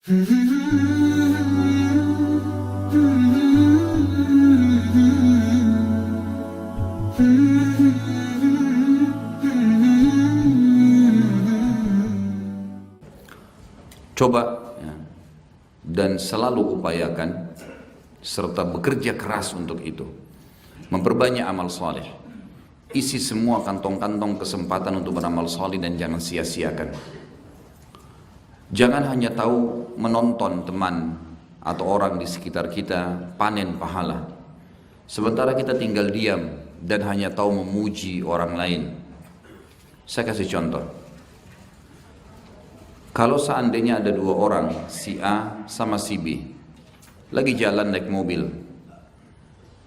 Coba ya, dan selalu upayakan serta bekerja keras untuk itu. Memperbanyak amal saleh. Isi semua kantong-kantong kesempatan untuk beramal saleh dan jangan sia-siakan. Jangan hanya tahu menonton teman atau orang di sekitar kita panen pahala, sementara kita tinggal diam dan hanya tahu memuji orang lain. Saya kasih contoh. Kalau seandainya ada dua orang, si A sama si B, lagi jalan naik mobil.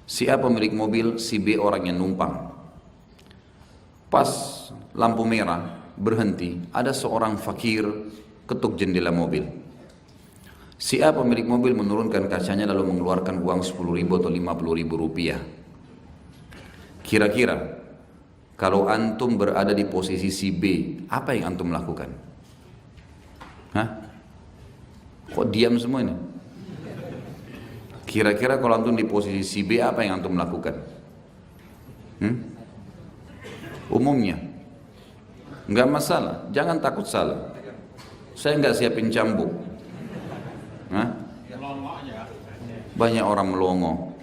Si A pemilik mobil, si B orang yang numpang. Pas lampu merah berhenti, ada seorang fakir ketuk jendela mobil. Si A pemilik mobil menurunkan kacanya lalu mengeluarkan uang 10.000 atau 50.000 rupiah. Kira-kira kalau antum berada di posisi si B, apa yang antum lakukan? Hah? Kok diam semua ini? Kira-kira kalau antum di posisi si B, apa yang antum lakukan? Umumnya nggak masalah, jangan takut salah. Saya nggak siapin cambuk. Hah? Banyak orang melongo.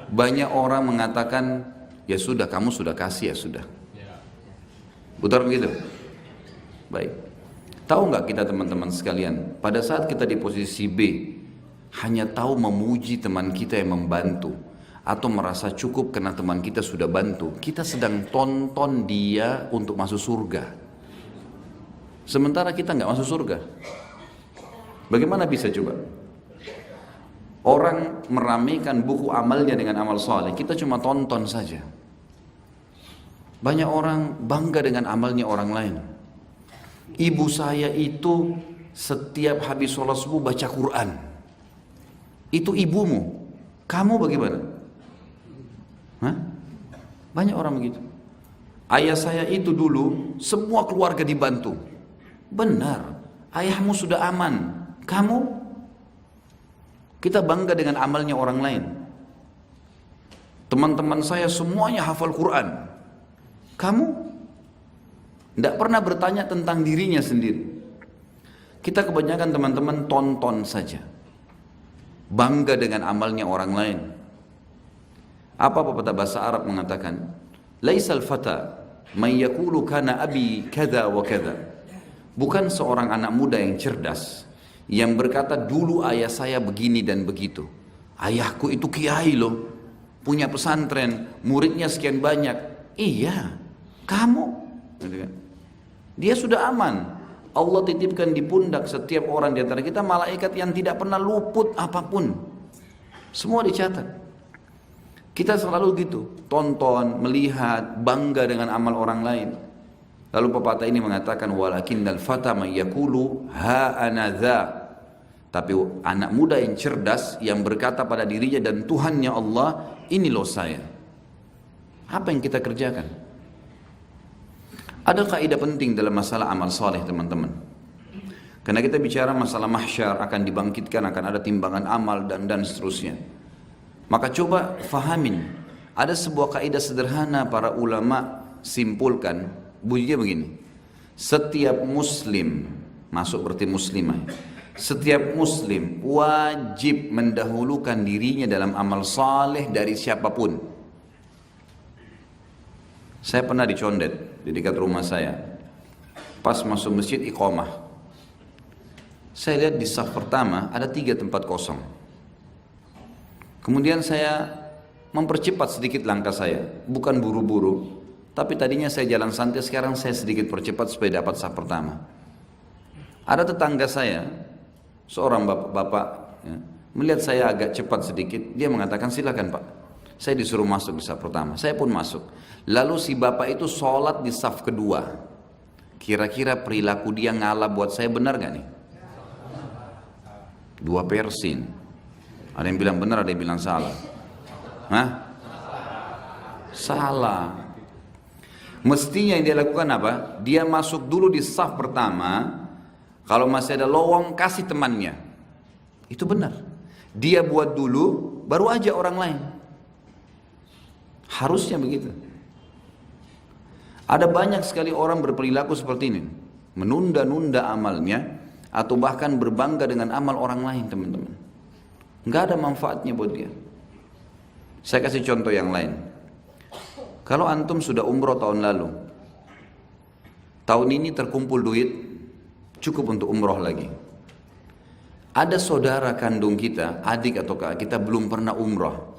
Banyak orang mengatakan, ya sudah, kamu sudah kasih, ya sudah. Betul begitu? Baik. Tahu nggak kita teman-teman sekalian, pada saat kita di posisi B, hanya tahu memuji teman kita yang membantu, atau merasa cukup karena teman kita sudah bantu, kita sedang tonton dia untuk masuk surga. Sementara kita nggak masuk surga. Bagaimana bisa coba? Orang meramaikan buku amalnya dengan amal soleh, kita cuma tonton saja. Banyak orang bangga dengan amalnya orang lain. Ibu saya itu setiap habis sholat subuh baca Quran. Itu ibumu. Kamu bagaimana? Hah? Banyak orang begitu. Ayah saya itu dulu semua keluarga dibantu. Benar. Ayahmu sudah aman. Kamu? Kita bangga dengan amalnya orang lain. Teman-teman saya semuanya hafal Quran. Kamu? Tidak pernah bertanya tentang dirinya sendiri. Kita kebanyakan teman-teman tonton saja. Bangga dengan amalnya orang lain. Apa pepatah bahasa Arab mengatakan? Laisal fata man yaqulu kana abi kada wa kada. Bukan seorang anak muda yang cerdas yang berkata dulu ayah saya begini dan begitu. Ayahku itu kiai loh, punya pesantren, muridnya sekian banyak. Iya, kamu gitu kan? Dia sudah aman. Allah titipkan di pundak setiap orang di antara kita malaikat yang tidak pernah luput apapun. Semua dicatat. Kita selalu gitu, tonton, melihat, bangga dengan amal orang lain. Lalu pepatah ini mengatakan walakinnal fata man yaqulu ha ana dza. Tapi anak muda yang cerdas yang berkata pada dirinya dan Tuhannya Allah, ini loh saya. Apa yang kita kerjakan? Ada kaidah penting dalam masalah amal soleh teman-teman. Karena kita bicara masalah mahsyar, akan dibangkitkan, akan ada timbangan amal dan seterusnya. Maka coba fahamin, ada sebuah kaidah sederhana para ulama simpulkan, bunyinya begini. Setiap muslim, masuk berarti muslimah, setiap muslim wajib mendahulukan dirinya dalam amal saleh dari siapapun. Saya pernah dicondet di dekat rumah saya. Pas masuk masjid iqamah. Saya lihat di saf pertama ada 3 tempat kosong. Kemudian saya mempercepat sedikit langkah saya. Bukan buru-buru. Tapi tadinya saya jalan santai, sekarang saya sedikit percepat supaya dapat saf pertama. Ada tetangga saya, seorang bapak-bapak, ya, melihat saya agak cepat sedikit, dia mengatakan silakan Pak. Saya disuruh masuk di saf pertama, saya pun masuk. Lalu si bapak itu sholat di saf kedua. Kira-kira perilaku dia ngalah buat saya benar gak nih? 2 persin. Ada yang bilang benar, ada yang bilang salah. Hah? Salah. Mestinya yang dia lakukan apa? Dia masuk dulu di saf pertama. Kalau masih ada lowong, kasih temannya. Itu benar. Dia buat dulu, baru aja orang lain. Harusnya begitu. Ada banyak sekali orang berperilaku seperti ini. Menunda-nunda amalnya, atau bahkan berbangga dengan amal orang lain, teman-teman. Nggak ada manfaatnya buat dia. Saya kasih contoh yang lain. Kalau antum sudah umroh tahun lalu, tahun ini terkumpul duit, cukup untuk umroh lagi. Ada saudara kandung kita, adik atau kakak kita belum pernah umroh.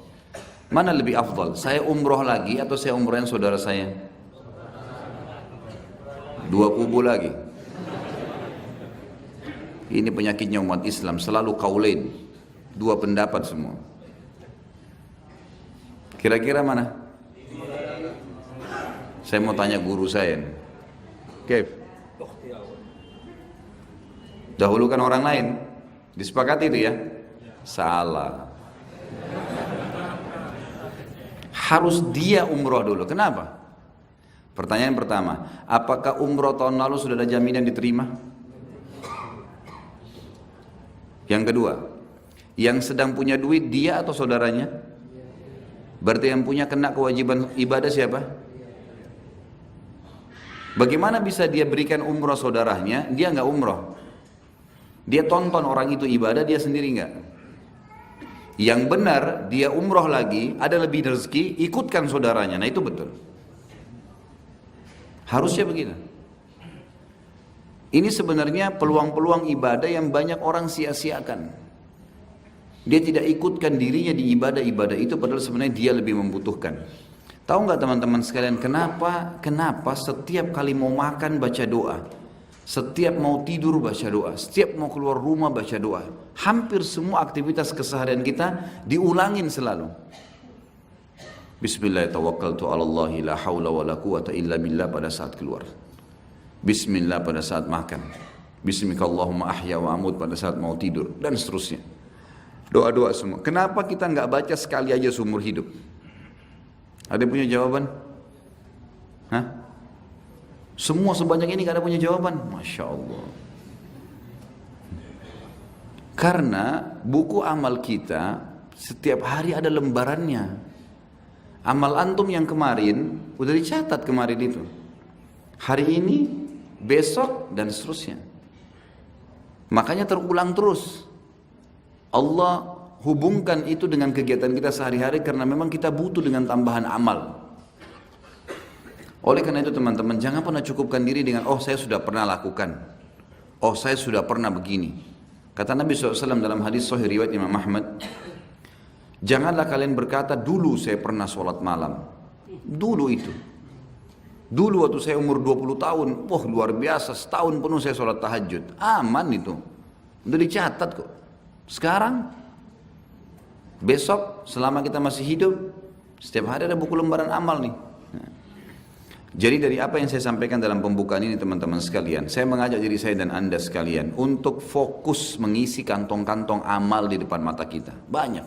Mana lebih afdal? Saya umroh lagi atau saya umrohin saudara saya? Dua kubu lagi. Ini penyakitnya umat Islam, selalu kaulain. Dua pendapat semua. Kira-kira mana? Saya mau tanya guru saya. Kev. Dahulukan orang lain. Disepakati itu ya? Salah. Harus dia umroh dulu. Kenapa? Pertanyaan pertama, apakah umroh tahun lalu sudah ada jaminan diterima? Yang kedua, yang sedang punya duit dia atau saudaranya? Berarti yang punya kena kewajiban ibadah siapa? Bagaimana bisa dia berikan umroh saudaranya, dia nggak umroh? Dia tonton orang itu ibadah, dia sendiri nggak? Yang benar, dia umroh lagi, ada lebih rezeki, ikutkan saudaranya. Nah itu betul. Harusnya begitu. Ini sebenarnya peluang-peluang ibadah yang banyak orang sia-siakan. Dia tidak ikutkan dirinya di ibadah-ibadah itu, padahal sebenarnya dia lebih membutuhkan. Tahu nggak teman-teman sekalian, kenapa setiap kali mau makan baca doa, setiap mau tidur baca doa, setiap mau keluar rumah baca doa. Hampir semua aktivitas keseharian kita diulangin selalu. Bismillahirrahmanirrahim, la haula wa la quwata illa billah pada saat keluar. Bismillah pada saat makan. Bismikallahumma ahya wa amut pada saat mau tidur, dan seterusnya. Doa-doa semua. Kenapa kita nggak baca sekali aja seumur hidup? Ada yang punya jawaban? Hah? Semua sebanyak ini gak ada punya jawaban? Masya Allah. Karena buku amal kita setiap hari ada lembarannya. Amal antum yang kemarin udah dicatat kemarin itu. Hari ini, besok, dan seterusnya. Makanya terulang terus. Allah hubungkan itu dengan kegiatan kita sehari-hari karena memang kita butuh dengan tambahan amal. Oleh karena itu teman-teman, jangan pernah cukupkan diri dengan oh saya sudah pernah lakukan, oh saya sudah pernah begini. Kata Nabi SAW dalam hadis sahih riwayat Imam Ahmad, janganlah kalian berkata dulu saya pernah sholat malam. Dulu itu. Dulu waktu saya umur 20 tahun, wah luar biasa, setahun penuh saya sholat tahajud. Aman itu, udah dicatat kok. Sekarang, besok selama kita masih hidup, setiap hari ada buku lembaran amal nih. Jadi dari apa yang saya sampaikan dalam pembukaan ini teman-teman sekalian, saya mengajak diri saya dan anda sekalian untuk fokus mengisi kantong-kantong amal di depan mata kita. Banyak.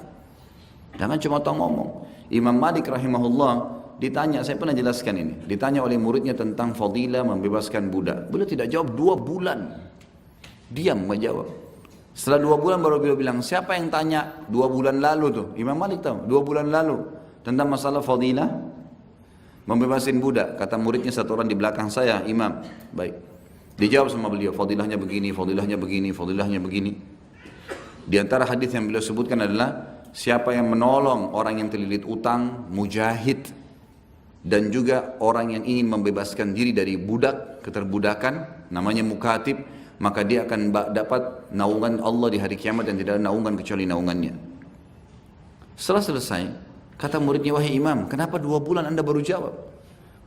Jangan cuma tahu ngomong. Imam Malik rahimahullah ditanya, saya pernah jelaskan ini, ditanya oleh muridnya tentang fadilah membebaskan budak. Beliau tidak jawab 2 bulan. Diam menjawab. Setelah 2 bulan baru beliau bilang, siapa yang tanya 2 bulan lalu tuh? Imam Malik tahu, 2 bulan lalu tentang masalah fadilah membebasin budak. Kata muridnya satu orang di belakang saya, Imam, baik. Dijawab sama beliau, fadilahnya begini, fadilahnya begini, fadilahnya begini. Di antara hadis yang beliau sebutkan adalah siapa yang menolong orang yang terlilit utang, mujahid, dan juga orang yang ingin membebaskan diri dari budak, keterbudakan, namanya mukatib, maka dia akan dapat naungan Allah di hari kiamat dan tidak ada naungan kecuali naungannya. Setelah selesai, kata muridnya, wahai imam, kenapa 2 bulan anda baru jawab?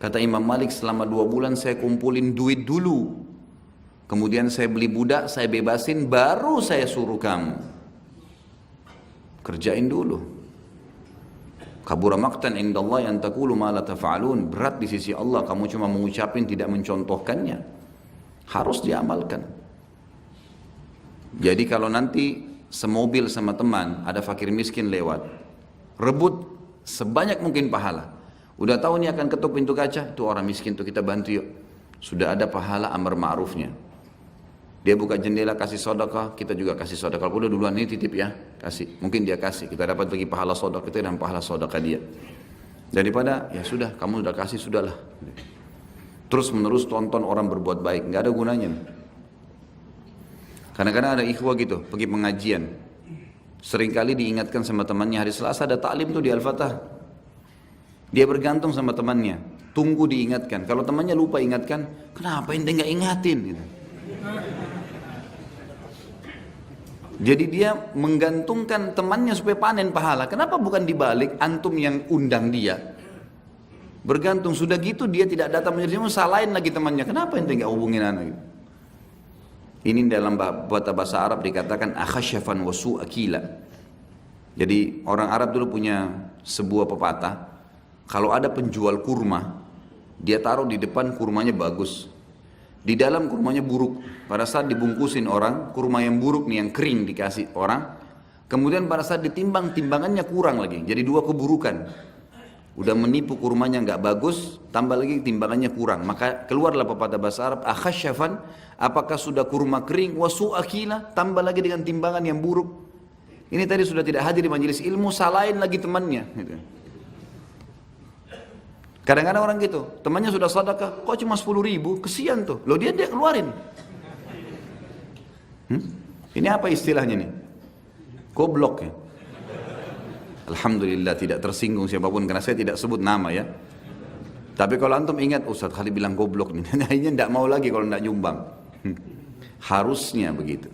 Kata Imam Malik, selama 2 bulan saya kumpulin duit dulu. Kemudian saya beli budak, saya bebasin, baru saya suruh kamu. Kerjain dulu. Kabura maqtan indallah yang taqulu ma la taf'alun. Berat di sisi Allah, kamu cuma mengucapin tidak mencontohkannya. Harus diamalkan. Jadi kalau nanti semobil sama teman, ada fakir miskin lewat, rebut sebanyak mungkin pahala. Udah tahu nih akan ketuk pintu kaca, tuh orang miskin tuh kita bantu yuk. Sudah ada pahala amar ma'rufnya. Dia buka jendela kasih sedekah, kita juga kasih sedekah. Kalau udah duluan ini titip ya, kasih. Mungkin dia kasih, kita dapat bagi pahala sedekah kita dan pahala sedekah dia. Daripada ya sudah, kamu sudah kasih sudahlah. Terus menerus tonton orang berbuat baik, nggak ada gunanya. Kadang-kadang ada ikhwah gitu, pergi pengajian. Seringkali diingatkan sama temannya, hari Selasa ada taklim tuh di Al-Fatah. Dia bergantung sama temannya, tunggu diingatkan. Kalau temannya lupa ingatkan, kenapa ente nggak ingatin? Gitu. Jadi dia menggantungkan temannya supaya panen pahala. Kenapa bukan dibalik, antum yang undang dia? Bergantung, sudah gitu dia tidak datang menjadi salahin lagi temannya. Kenapa ente nggak hubungin anak gitu? Ini dalam bahasa Arab dikatakan akhashafan wa su'akila. Jadi orang Arab dulu punya sebuah pepatah, kalau ada penjual kurma, dia taruh di depan kurmanya bagus, di dalam kurmanya buruk. Pada saat dibungkusin orang, kurma yang buruk nih yang kering dikasih orang, kemudian pada saat ditimbang, timbangannya kurang lagi, jadi dua keburukan. Udah menipu kurmanya nggak bagus, tambah lagi timbangannya kurang. Maka keluarlah pepatah bahasa Arab, akhashafan, apakah sudah kurma kering, wasu'akila, tambah lagi dengan timbangan yang buruk. Ini tadi sudah tidak hadir di majelis ilmu, salahin lagi temannya. Kadang-kadang orang gitu, temannya sudah sedekah, kok cuma 10.000, kesian tuh. Loh dia keluarin. Ini apa istilahnya nih? Goblok ya. Alhamdulillah tidak tersinggung siapapun karena saya tidak sebut nama ya. Tapi kalau antum ingat Ustaz Khalid bilang goblok nih, akhirnya tidak mau lagi kalau tidak nyumbang. Harusnya begitu.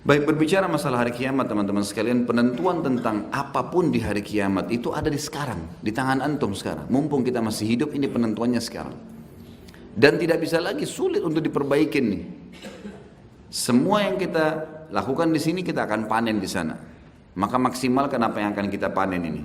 Baik, berbicara masalah hari kiamat teman-teman sekalian, penentuan tentang apapun di hari kiamat itu ada di sekarang, di tangan antum sekarang. Mumpung kita masih hidup, ini penentuannya sekarang. Dan tidak bisa lagi, sulit untuk diperbaikin nih. Semua yang kita lakukan di sini kita akan panen di sana. Maka maksimalkan apa yang akan kita panen ini.